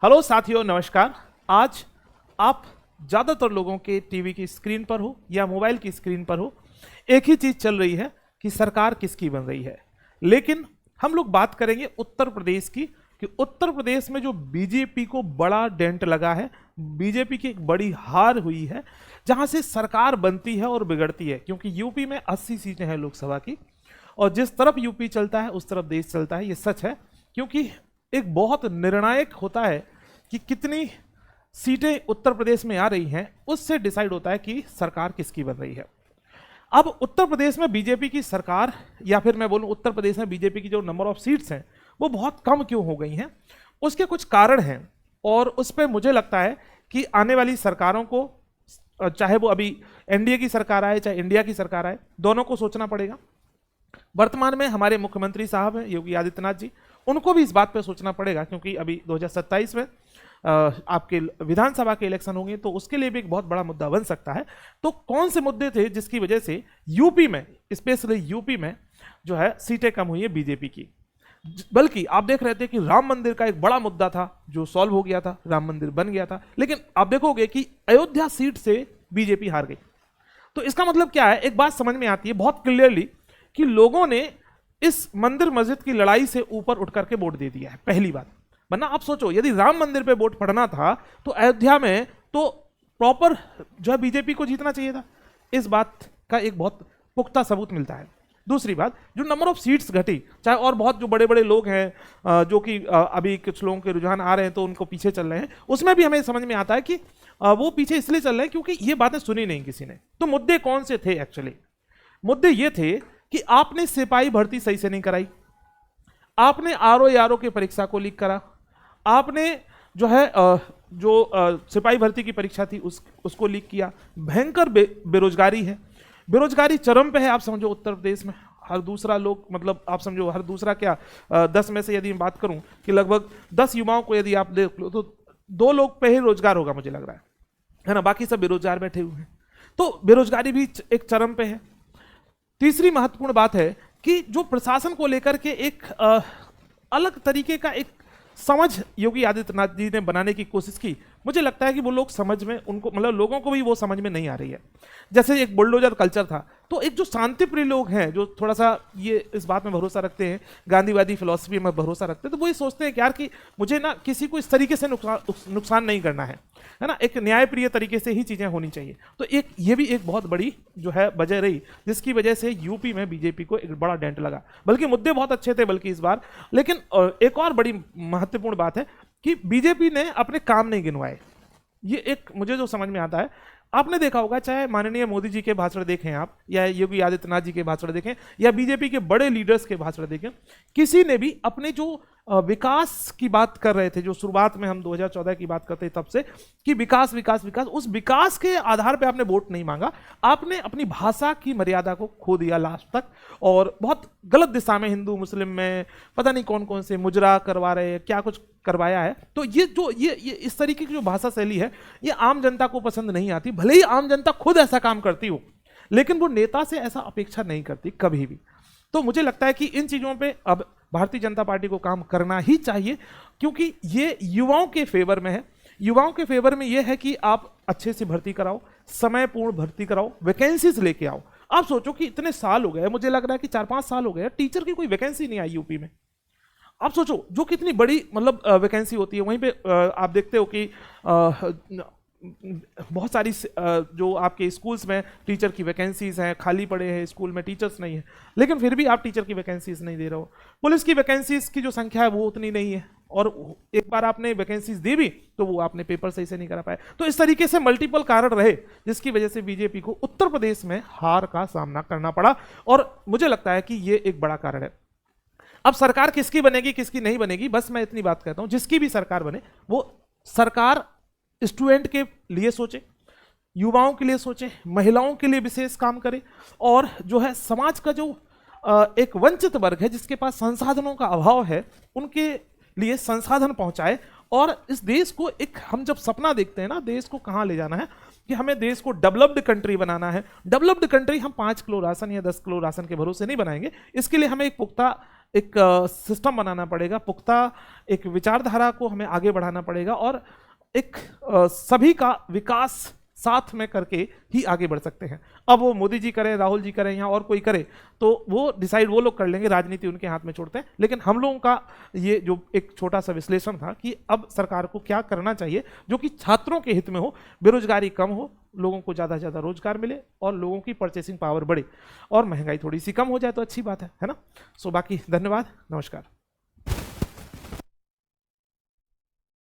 Hello साथियों, नमस्कार। आज आप ज़्यादातर लोगों के टीवी की स्क्रीन पर हो या मोबाइल की स्क्रीन पर हो, एक ही चीज़ चल रही है कि सरकार किसकी बन रही है। लेकिन हम लोग बात करेंगे उत्तर प्रदेश की कि उत्तर प्रदेश में जो बीजेपी को बड़ा डेंट लगा है, बीजेपी की एक बड़ी हार हुई है, जहां से सरकार बनती है और बिगड़ती है। क्योंकि यूपी में 80 सीटें हैं लोकसभा की, और जिस तरफ यूपी चलता है उस तरफ देश चलता है, ये सच है। क्योंकि एक बहुत निर्णायक होता है कि कितनी सीटें उत्तर प्रदेश में आ रही हैं, उससे डिसाइड होता है कि सरकार किसकी बन रही है। अब उत्तर प्रदेश में बीजेपी की सरकार, या फिर मैं बोलूं उत्तर प्रदेश में बीजेपी की जो नंबर ऑफ सीट्स हैं वो बहुत कम क्यों हो गई हैं, उसके कुछ कारण हैं। और उस पर मुझे लगता है कि आने वाली सरकारों को, चाहे वो अभी एनडीए की सरकार आए चाहे इंडिया की सरकार आए, दोनों को सोचना पड़ेगा। वर्तमान में हमारे मुख्यमंत्री साहब हैं योगी आदित्यनाथ जी, उनको भी इस बात पे सोचना पड़ेगा, क्योंकि अभी 2027 में आपके विधानसभा के इलेक्शन होंगे, तो उसके लिए भी एक बहुत बड़ा मुद्दा बन सकता है। तो कौन से मुद्दे थे जिसकी वजह से यूपी में, स्पेशली यूपी में जो है सीटें कम हुई है बीजेपी की। बल्कि आप देख रहे थे कि राम मंदिर का एक बड़ा मुद्दा था जो सॉल्व हो गया था, राम मंदिर बन गया था, लेकिन आप देखोगे कि अयोध्या सीट से बीजेपी हार गई। तो इसका मतलब क्या है, एक बात समझ में आती है बहुत क्लियरली कि लोगों ने इस मंदिर मस्जिद की लड़ाई से ऊपर उठ करके वोट दे दिया है, पहली बात। वरना आप सोचो, यदि राम मंदिर पे वोट पड़ना था तो अयोध्या में तो प्रॉपर जो है बीजेपी को जीतना चाहिए था। इस बात का एक बहुत पुख्ता सबूत मिलता है। दूसरी बात, जो नंबर ऑफ सीट्स घटी, चाहे और बहुत जो बड़े बड़े लोग हैं जो कि अभी कुछ लोगों के रुझान आ रहे हैं तो उनको पीछे चल रहे हैं, उसमें भी हमें समझ में आता है कि वो पीछे इसलिए चल रहे हैं क्योंकि ये बातें सुनी नहीं किसी ने। तो मुद्दे कौन से थे एक्चुअली? मुद्दे ये थे कि आपने सिपाही भर्ती सही से नहीं कराई, आपने आरओ के परीक्षा को लीक करा, आपने जो है सिपाही भर्ती की परीक्षा थी उसको लीक किया। भयंकर बेरोजगारी है, बेरोजगारी चरम पे है। आप समझो उत्तर प्रदेश में हर दूसरा लोग, मतलब आप समझो हर दूसरा क्या, 10 में से यदि मैं बात करूं कि लगभग 10 युवाओं को यदि आप देख लो तो 2 लोग पे ही रोजगार होगा, मुझे लग रहा है ना, बाकी सब बेरोजगार बैठे हुए हैं। तो बेरोजगारी भी एक चरम पे है। तीसरी महत्वपूर्ण बात है कि जो प्रशासन को लेकर के एक अलग तरीके का एक समझ योगी आदित्यनाथ जी ने बनाने की कोशिश की, मुझे लगता है कि वो लोग समझ में, उनको मतलब लोगों को भी वो समझ में नहीं आ रही है। जैसे एक बुलडोजर कल्चर था, तो एक जो शांतिप्रिय लोग हैं जो थोड़ा सा ये इस बात में भरोसा रखते हैं, गांधीवादी फिलॉसफी में भरोसा रखते हैं, तो वो ये सोचते हैं कि यार कि मुझे ना किसी को इस तरीके से नुकसान नहीं करना है ना, एक न्यायप्रिय तरीके से ही चीजें होनी चाहिए। तो एक ये भी एक बहुत बड़ी जो है वजह रही जिसकी वजह से यूपी में बीजेपी को एक बड़ा डेंट लगा। बल्कि मुद्दे बहुत अच्छे थे बल्कि इस बार, लेकिन एक और बड़ी महत्वपूर्ण बात है कि बीजेपी ने अपने काम नहीं गिनवाए। ये एक मुझे जो समझ में आता है, आपने देखा होगा, चाहे माननीय मोदी जी के भाषण देखें आप, या योगी आदित्यनाथ जी के भाषण देखें, या बीजेपी के बड़े लीडर्स के भाषण देखें, किसी ने भी अपने जो विकास की बात कर रहे थे, जो शुरुआत में हम 2014 की बात करते तब से कि विकास विकास विकास, उस विकास के आधार पे आपने वोट नहीं मांगा, आपने अपनी भाषा की मर्यादा को खो दिया लास्ट तक, और बहुत गलत दिशा में हिंदू मुस्लिम में पता नहीं कौन कौन से मुजरा करवा रहे हैं, क्या कुछ करवाया है। तो ये जो ये इस तरीके की जो भाषा शैली है, ये आम जनता को पसंद नहीं आती। भले ही आम जनता खुद ऐसा काम करती हो, लेकिन वो नेता से ऐसा अपेक्षा नहीं करती कभी भी। तो मुझे लगता है कि इन चीजों पे अब भारतीय जनता पार्टी को काम करना ही चाहिए, क्योंकि ये युवाओं के फेवर में है। युवाओं के फेवर में ये है कि आप अच्छे से भर्ती कराओ, समयपूर्ण भर्ती कराओ, वैकेंसीज लेके आओ। आप सोचो कि इतने साल हो गए, मुझे लग रहा है कि 4-5 साल हो गए, टीचर की कोई वैकेंसी नहीं आई यूपी में। आप सोचो जो कितनी बड़ी मतलब वैकेंसी होती है, वहीं पे आप देखते हो कि बहुत सारी जो आपके स्कूल्स में टीचर की वैकेंसीज हैं, खाली पड़े हैं, स्कूल में टीचर्स नहीं है, लेकिन फिर भी आप टीचर की वैकेंसीज नहीं दे रहे हो। पुलिस की वैकेंसीज की जो संख्या है वो उतनी नहीं है, और एक बार आपने वैकेंसीज दी भी तो वो आपने पेपर सही से नहीं करा पाए। तो इस तरीके से मल्टीपल कारण रहे जिसकी वजह से बीजेपी को उत्तर प्रदेश में हार का सामना करना पड़ा, और मुझे लगता है कि ये एक बड़ा कारण है। अब सरकार किसकी बनेगी किसकी नहीं बनेगी, बस मैं इतनी बात कहता हूं, जिसकी भी सरकार बने वो सरकार स्टूडेंट के लिए सोचे, युवाओं के लिए सोचे, महिलाओं के लिए विशेष काम करे, और जो है समाज का जो एक वंचित वर्ग है जिसके पास संसाधनों का अभाव है, उनके लिए संसाधन पहुंचाए। और इस देश को एक, हम जब सपना देखते हैं ना देश को कहां ले जाना है, कि हमें देश को डेवलप्ड कंट्री बनाना है। डेवलप्ड कंट्री हम 5 किलो राशन या 10 किलो राशन के भरोसे नहीं बनाएंगे, इसके लिए हमें एक पुख्ता एक सिस्टम बनाना पड़ेगा, पुख्ता एक विचारधारा को हमें आगे बढ़ाना पड़ेगा और एक सभी का विकास साथ में करके ही आगे बढ़ सकते हैं। अब वो मोदी जी करें, राहुल जी करें या और कोई करे, तो वो डिसाइड वो लोग कर लेंगे, राजनीति उनके हाथ में छोड़ते हैं। लेकिन हम लोगों का ये जो एक छोटा सा विश्लेषण था कि अब सरकार को क्या करना चाहिए जो कि छात्रों के हित में हो, बेरोजगारी कम हो, लोगों को ज़्यादा से ज़्यादा रोजगार मिले और लोगों की परचेसिंग पावर बढ़े और महंगाई थोड़ी सी कम हो जाए तो अच्छी बात है ना। सो बाकी धन्यवाद, नमस्कार।